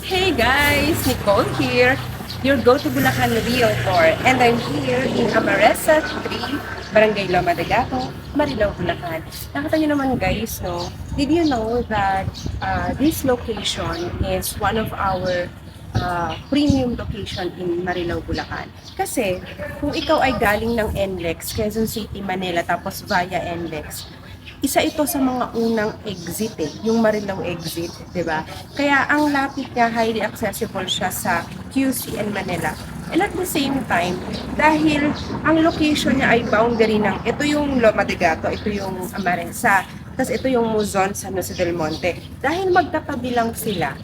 Hey guys, Nicole here, your go-to Bulacan Realtor, and I'm here in Amaresa 3, Barangay Loma de Gato, Marilao, Bulacan. Nakita nyo naman guys, no? Did you know that this location is one of our premium location in Marilao, Bulacan? Kasi kung ikaw ay galing ng NLEX, Quezon City, Manila, tapos via NLEX, isa ito sa mga unang exit yung Marilao exit, 'di ba? Kaya ang lapit niya, highly accessible siya sa QC and Manila. And at the same time, dahil ang location niya ay boundary ng, ito yung Loma de Gato, ito yung Amaresa, tapos ito yung Muzon, San Jose del Monte. Dahil magkatabi lang sila,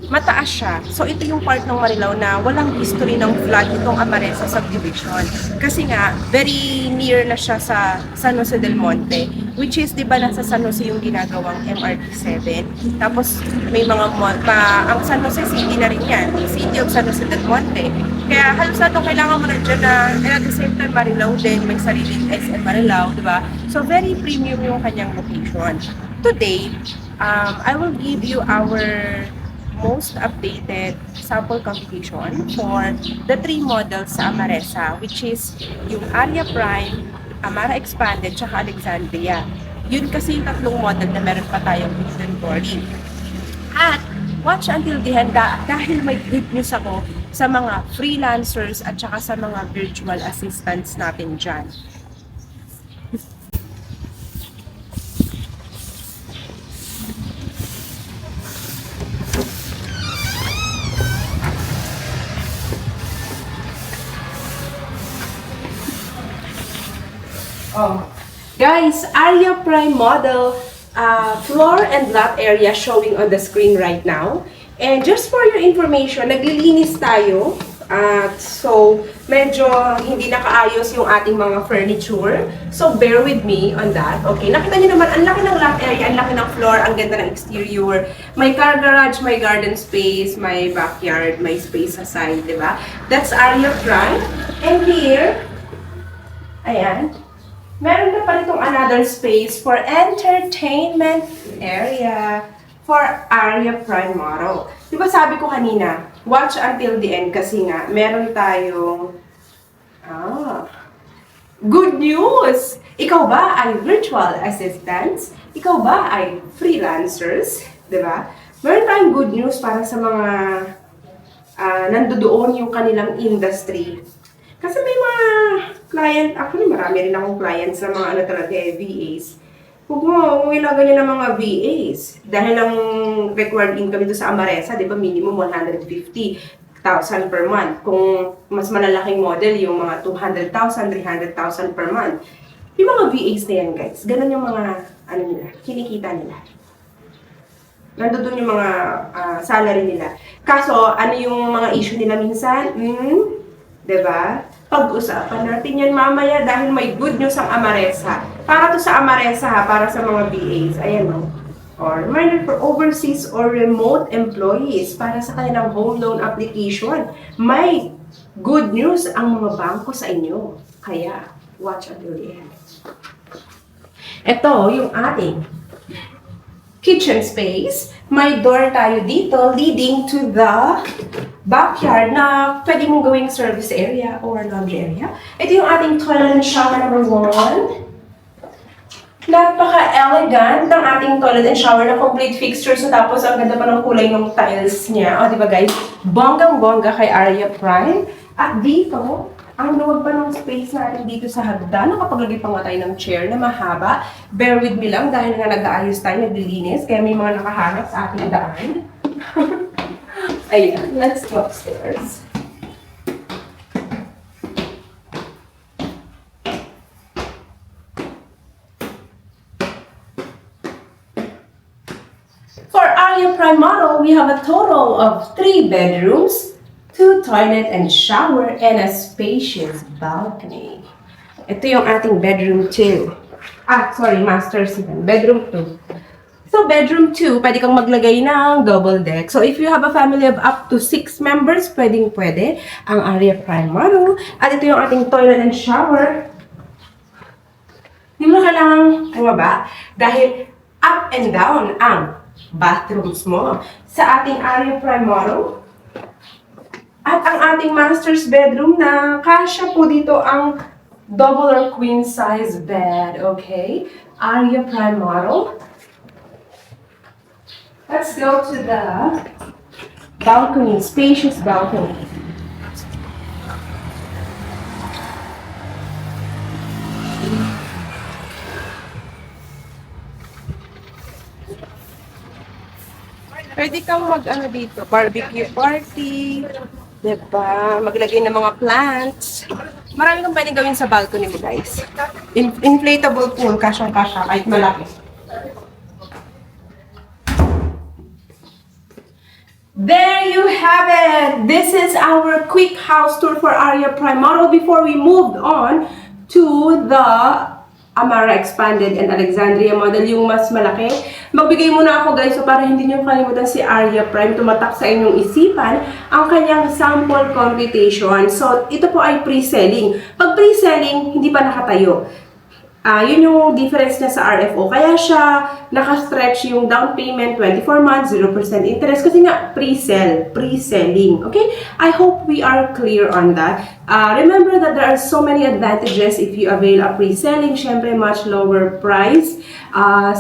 mataas siya. So ito yung part ng Marilao na walang history ng flood itong Amaresa subdivision. Kasi nga, very near na siya sa San Jose del Monte, which is, di ba, nasa San Jose yung ginagawang MRT7. Tapos may mga ang San Jose City na rin yan, City of San Jose del Monte. Kaya halos na itong kailangan mo na dyan na, and at the same time, Marilao din, may sariling SM Marilao, di ba? So very premium yung kanyang location. Today, I will give you our most updated sample configuration for the three models sa Amaresa, which is yung Aria Prime, Amara Expanded, tsaka Alexandria. Yun kasi yung tatlong model na meron pa tayong inventory. At watch until the end dahil may good news ako sa mga freelancers at tsaka sa mga virtual assistants natin dyan. Oh. Guys, Aria Prime model, floor and lot area showing on the screen right now. And just for your information, naglilinis tayo. So, medyo hindi nakaayos yung ating mga furniture. So, bear with me on that. Okay, nakita niyo naman, ang laki ng lot area, ang laki ng floor, ang ganda ng exterior. May car garage, may garden space, may backyard, may space aside, di ba? That's Aria Prime. And here, ayan, meron na pala itong another space for entertainment area for Aria Prime model. Diba sabi ko kanina, watch until the end kasi nga, meron tayong good news! Ikaw ba ay virtual assistants? Ikaw ba ay freelancers? Diba? Meron tayong good news para sa mga nandoon yung kanilang industry. Kasi may mga client, actually marami rin akong clients na mga VAs. Huwag mo ilaga niyo ng mga VAs. Dahil ang required income dito sa Amaresa, di ba, minimum 150,000 per month. Kung mas malalaking model, yung mga 200,000, 300,000 per month. Yung mga VAs na yan, guys, ganun yung mga, nila, kinikita nila. Nandoon yung mga salary nila. Kaso, ano yung mga issue nila minsan? Diba? Pag-usapan natin yan mamaya dahil may good news ang Amaresa. Para to sa Amaresa ha, para sa mga VAs. Ayan o. Or reminder for overseas or remote employees para sa kanilang home loan application. May good news ang mga bangko sa inyo. Kaya, watch until the end. Ito yung ating kitchen space. May door tayo dito leading to the backyard na pwede mong gawing service area or laundry area. Ito yung ating toilet and shower number 1. Napaka-elegant ng ating toilet and shower na complete fixtures na tapos ang ganda pa ng kulay ng tiles niya. O, diba guys? Bonggang-bongga kay Aria Prime. At dito, ang luwag pa ng space natin dito sa hagdan. Nakapaglagay pa nga tayo ng chair na mahaba. Bear with me lang dahil nga nag-aayos tayo, naglilinis. Kaya may mga nakaharap sa ating daan. Ayan, let's go upstairs. For Aria Prime model, we have a total of 3 bedrooms, 2 toilet and shower, and a spacious balcony. Ito yung ating bedroom 2. Master's bedroom 2. So, bedroom 2, pwede kang maglagay ng double deck. So, if you have a family of up to 6 members, pwede ang Aria Prime model. At ito yung ating toilet and shower. Hindi mo na kailangang bumaba dahil up and down ang bathrooms mo. Sa ating area prime model. At ang ating master's bedroom na kasya po dito ang double or queen size bed. Okay? Area prime model. Let's go to the balcony, spacious balcony. Pwede kang mag-ano dito, barbecue party, diba? Maglagay ng mga plants. Marami kang pwedeng gawin sa balcony mo, guys. Inflatable pool, kasyang-kasya, kahit malaki. There you have it! This is our quick house tour for Area Prime Model before we moved on to the Amara Expanded and Alexandria model, yung mas malaki. Magbigay muna ako guys, so para hindi nyo kalimutan si Area Prime, tumatak sa inyong isipan ang kanyang sample computation. So, ito po ay pre-selling. Pag pre-selling, hindi pa nakatayo. Yun yung difference niya sa RFO. Kaya siya naka-stretch yung down payment, 24 months, 0% interest. Kasi nga, pre-selling. Okay? I hope we are clear on that. Remember that there are so many advantages if you avail a pre-selling. Syempre, much lower price.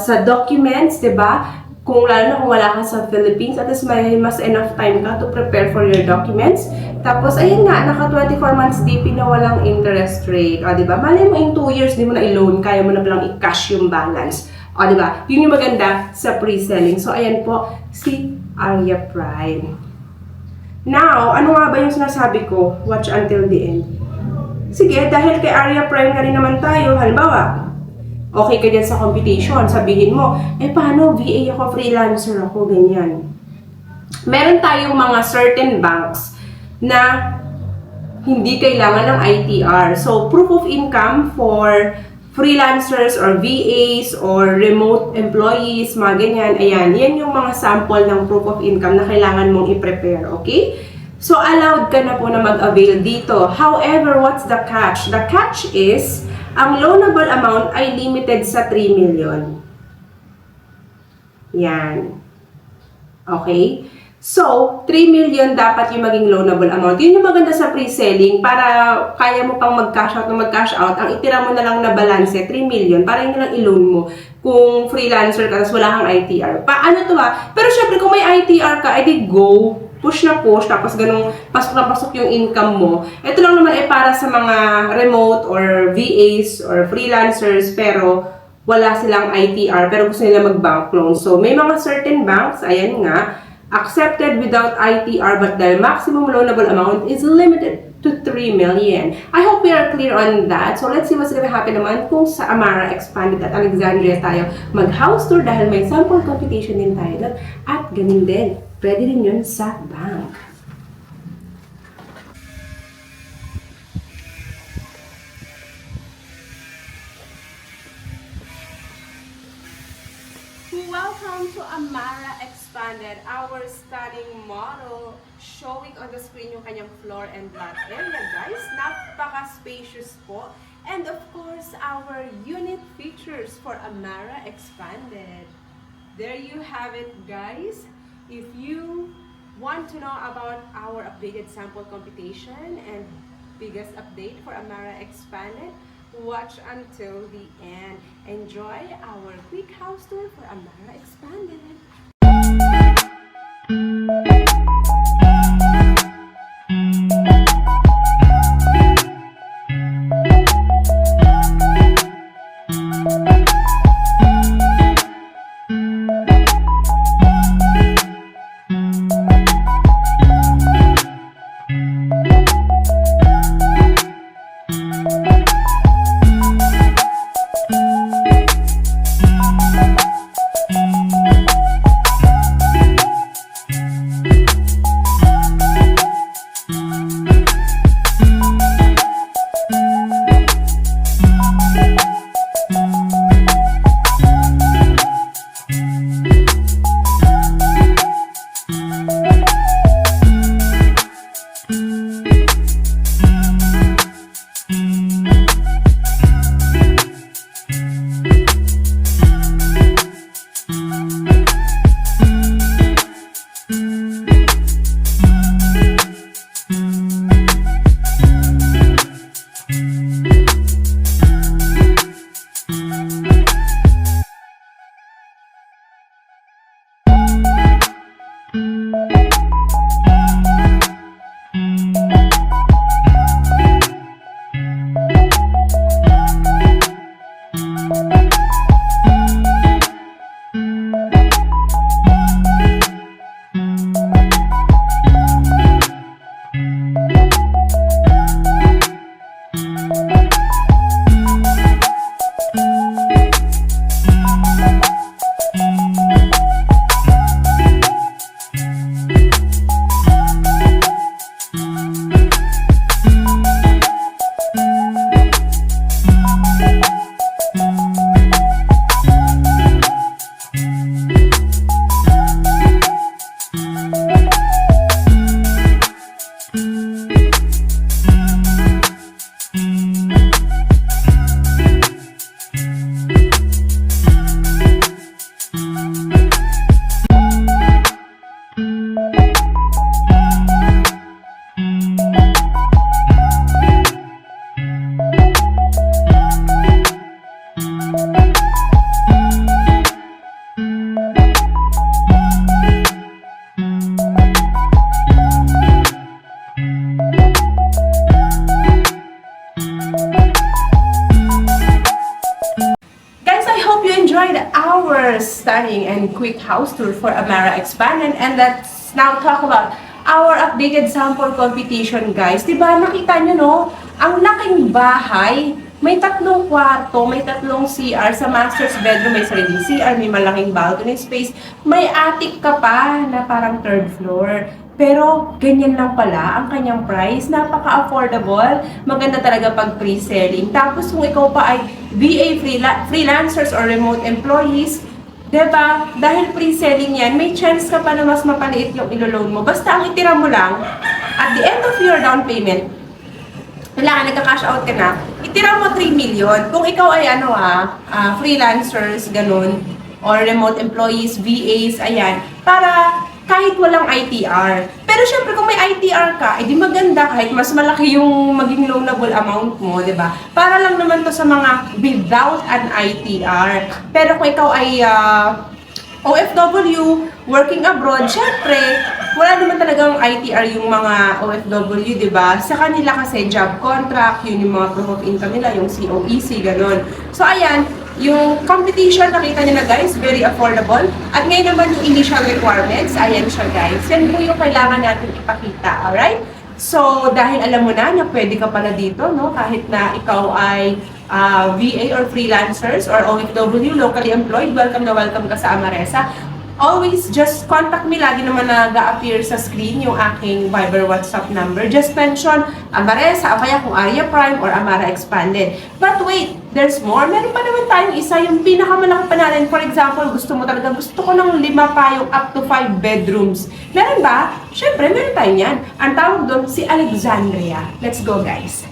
Sa documents, diba? Kung lalo na kung wala ka sa Philippines, at least may mas enough time ka to prepare for your documents. Tapos, ayun nga, naka 24 months DP na walang interest rate. O, diba? Malay mo in 2 years, di mo na i-loan, kaya mo na palang i-cash yung balance. O, diba? Yun yung maganda sa pre-selling. So, ayan po, si Area Prime. Now, ano nga ba yung sinasabi ko? Watch until the end. Sige, dahil kay Area Prime na rin naman tayo, halimbawa, okay ka dyan sa computation, sabihin mo, paano VA ako, freelancer ako, ganyan. Meron tayong mga certain banks na hindi kailangan ng ITR. So, proof of income for freelancers or VAs or remote employees, mga ganyan, ayan, yan yung mga sample ng proof of income na kailangan mong i-prepare, okay? So, allowed ka na po na mag-avail dito. However, what's the catch? The catch is, ang loanable amount ay limited sa 3 million. Yan. Okay? So, 3 million dapat yung maging loanable amount. Yun yung maganda sa pre-selling para kaya mo pang mag-cash out na mag-cash out. Ang itira mo na lang na balance, 3 million, para yun lang i-loan mo. Kung freelancer ka, tapos wala kang ITR. Paano to ba? Pero syempre, kung may ITR ka, edi go. Push na push, tapos ganun, pasok na pasok yung income mo. Ito lang naman ay para sa mga remote or VAs or freelancers, pero wala silang ITR, pero gusto nila mag-bank loan. So, may mga certain banks, ayan nga, accepted without ITR, but the maximum loanable amount is limited to 3 million. I hope we are clear on that. So, let's see what's gonna happen naman kung sa Amara Expanded at Alexandria tayo mag-house tour dahil may sample computation din tayo doon. At ganun din. Pwede rin yun sa bank. Welcome to Amara Expanded, our stunning model. Showing on the screen yung kanyang floor and lot area, guys. Napaka-spacious po. And of course, our unit features for Amara Expanded. There you have it, guys. If you want to know about our updated sample computation and biggest update for Amara Expanded, watch until the end. Enjoy our quick house tour for Amara Expanded. and quick house tour for Amara Expanded. And let's now talk about our updated sample competition, guys. Diba, nakita nyo, no? Ang laking bahay. May 3 kwarto, may 3 CR. Sa master's bedroom, may sariling CR, may malaking balcony space. May attic ka pa na parang 3rd floor. Pero, ganyan lang pala ang kanyang price. Napaka-affordable. Maganda talaga pag pre-selling. Tapos, kung ikaw pa ay VA freelancers or remote employees, diba? Dahil pre-selling yan, may chance ka pa na mas mapaliit yung ilo-loan mo. Basta ang itira mo lang, at the end of your down payment, kailangan nagka-cash out ka na, itira mo 3 million. Kung ikaw ay freelancers, ganun, or remote employees, VAs, ayan, para kahit walang ITR. Pero syempre kung may ITR ka, edi maganda kahit mas malaki yung maging loanable amount mo, di ba? Para lang naman to sa mga without an ITR. Pero kung ikaw ay OFW, working abroad, syempre, wala naman talagang ITR yung mga OFW, di ba? Sa kanila kasi job contract, yun yung mga proof of income nila, yung COEC, ganun. So, ayan, yung competition, nakita niyo na guys, very affordable. At ngayon naman yung initial requirements, ayan siya guys. Yan po yung kailangan natin ipakita, alright? So, dahil alam mo na pwede ka pala dito, no? Kahit na ikaw ay VA or freelancers or OFW, locally employed, welcome na welcome ka sa Amaresa. Always just contact me. Lagi naman nag-appear sa screen yung aking Viber WhatsApp number. Just mention Amaresa, o kaya kung Aria Prime or Amara Expanded. But wait, there's more. Meron pa naman tayong isa, yung pinakamalaki pa natin. For example, gusto ko ng 5 pa yung up to 5 bedrooms. Meron ba? Syempre, meron tayo yan. Ang tawag doon, si Alexandria. Let's go, guys.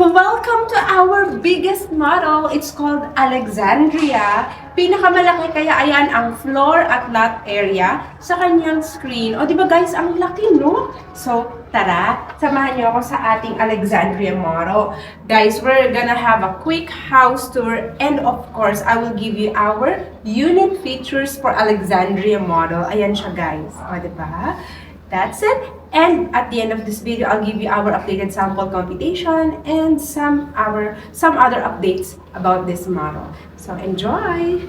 Welcome to our biggest model. It's called Alexandria. Pinakamalaki kaya ayan ang floor at lot area sa kanyang screen. O diba guys, ang laki no? So tara, samahan niyo ako sa ating Alexandria model. Guys, we're gonna have a quick house tour and of course, I will give you our unit features for Alexandria model. Ayan siya guys. O diba? That's it. And at the end of this video, I'll give you our updated sample computation and some other updates about this model. So enjoy!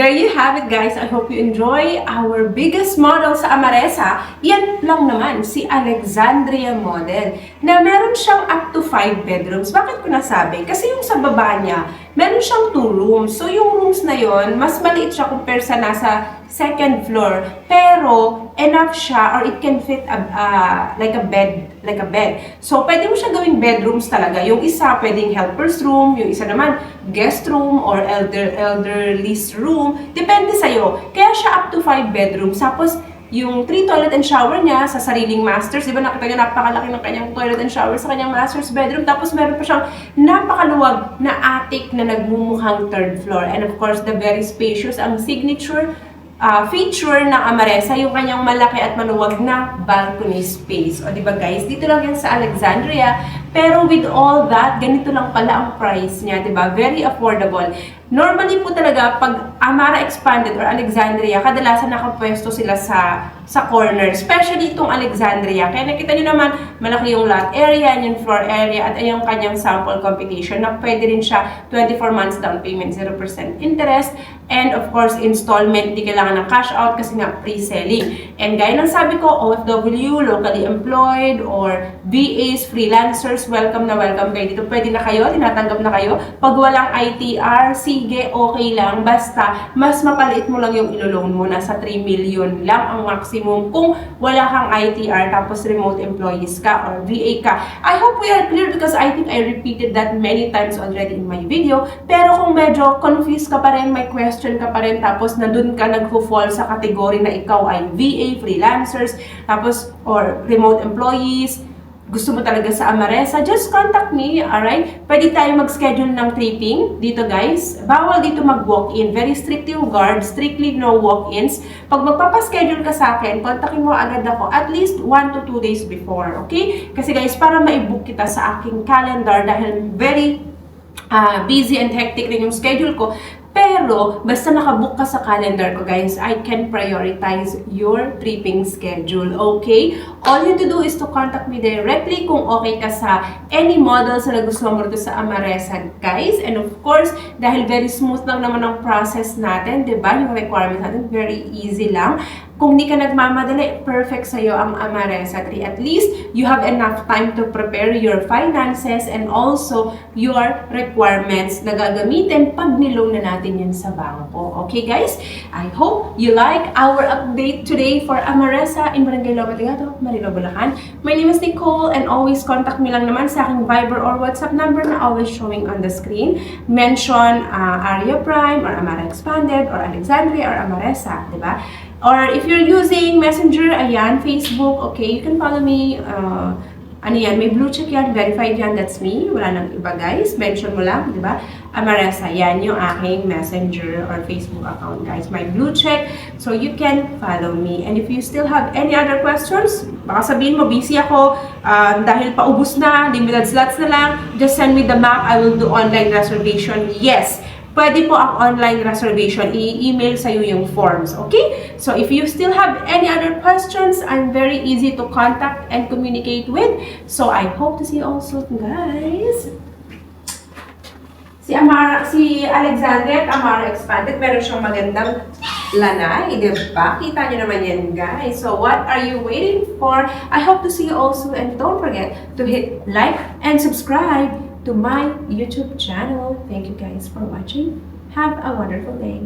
there you have it guys. I hope you enjoy our biggest model sa Amaresa. Yan lang naman, si Alexandria model, na meron siyang up to 5 bedrooms. Bakit ko nasabi? Kasi yung sa baba niya, meron siyang 2 rooms. So yung rooms na yon, mas maliit siya compare sa nasa second floor. Pero enough siya, or it can fit like a bed. So pwede mo siya gawing bedrooms talaga. Yung isa pwedeng helper's room, yung isa naman guest room or elderly's room. Depende sa'yo. Kaya siya up to 5 bedrooms. Tapos yung 3 toilet and shower niya sa sariling masters. Diba nakita niyo napakalaki ng kanyang toilet and shower sa kanyang master's bedroom. Tapos meron pa siyang napakaluwag na attic na nagmumukhang third floor. And of course, the very spacious, ang signature feature ng Amaresa, yung kanyang malaki at maluwag na balcony space. O diba guys, dito lang yan sa Alexandria. Pero with all that, ganito lang pala ang price niya, diba? Very affordable. Normally po talaga, pag Amara Expanded or Alexandria, kadalasan nakapwesto sila sa corner. Especially itong Alexandria. Kaya nakita nyo naman, malaki yung lot area, yung floor area, at yung kanyang sample competition na pwede rin siya 24 months down payment, 0% interest. And of course, installment, di kailangan ng cash out kasi nga pre-selling. And gaya ng sabi ko, OFW, locally employed, or VAs, freelancers, welcome na welcome kayo dito. Pwede na kayo, tinatanggap na kayo. Pag walang ITR, sige, okay lang. Basta, mas mapaliit mo lang yung ilo-loan mo. Nasa 3 million lang ang maximum kung wala kang ITR, tapos remote employees ka or VA ka. I hope we are clear because I think I repeated that many times already in my video. Pero kung medyo confused ka pa rin, may question ka pa rin, tapos na dun ka nagfo-fall sa category na ikaw ay VA, freelancers, tapos or remote employees, gusto mo talaga sa Amaresa, just contact me, alright? Pwede tayo mag-schedule ng tripping dito guys. Bawal dito mag-walk-in. Very strict yung guard. Strictly no walk-ins. Pag magpapaschedule ka sa akin, kontakin mo agad ako at least 1 to 2 days before, okay? Kasi guys, para ma-book kita sa aking calendar dahil very busy and hectic rin yung schedule ko. Pero, basta nakabook ka sa calendar ko, guys, I can prioritize your tripping schedule, okay? All you have to do is to contact me directly kung okay ka sa any models na gusto mo rito sa Amaresa, guys. And of course, dahil very smooth lang naman ang process natin, diba? Yung requirements natin, very easy lang. Kung di ka nagmamadali, perfect sa'yo ang Amaresa 3. At least, you have enough time to prepare your finances and also your requirements na gagamitin pag niloan na natin yan sa bangko. Okay guys? I hope you like our update today for Amaresa in Barangay Loma de Gato, Marilao, Bulacan. My name is Nicole and always contact me lang naman sa aking Viber or WhatsApp number na always showing on the screen. Mention Area Prime or Amara Expanded or Alexandria or Amaresa, diba? Or if you're using Messenger, ayan, Facebook, okay, you can follow me. Ano yan, may blue check yan, verified yan, that's me. Wala nang iba guys, mention mo lang, di ba? Amaresa, yan yung aking Messenger or Facebook account guys. My blue check, so you can follow me. And if you still have any other questions, baka sabihin mo, busy ako, dahil paubos na, limited slots na lang, just send me the map, I will do online reservation. Yes! Pwede po ang online reservation. I-email sa'yo yung forms. Okay? So, if you still have any other questions, I'm very easy to contact and communicate with. So, I hope to see you also, guys. Si Alexandria at Amara Expanded, meron siyang magandang lanay, di ba? Kita nyo naman yan, guys. So, what are you waiting for? I hope to see you also. And don't forget to hit like and subscribe to my YouTube channel. Thank you guys for watching. Have a wonderful day.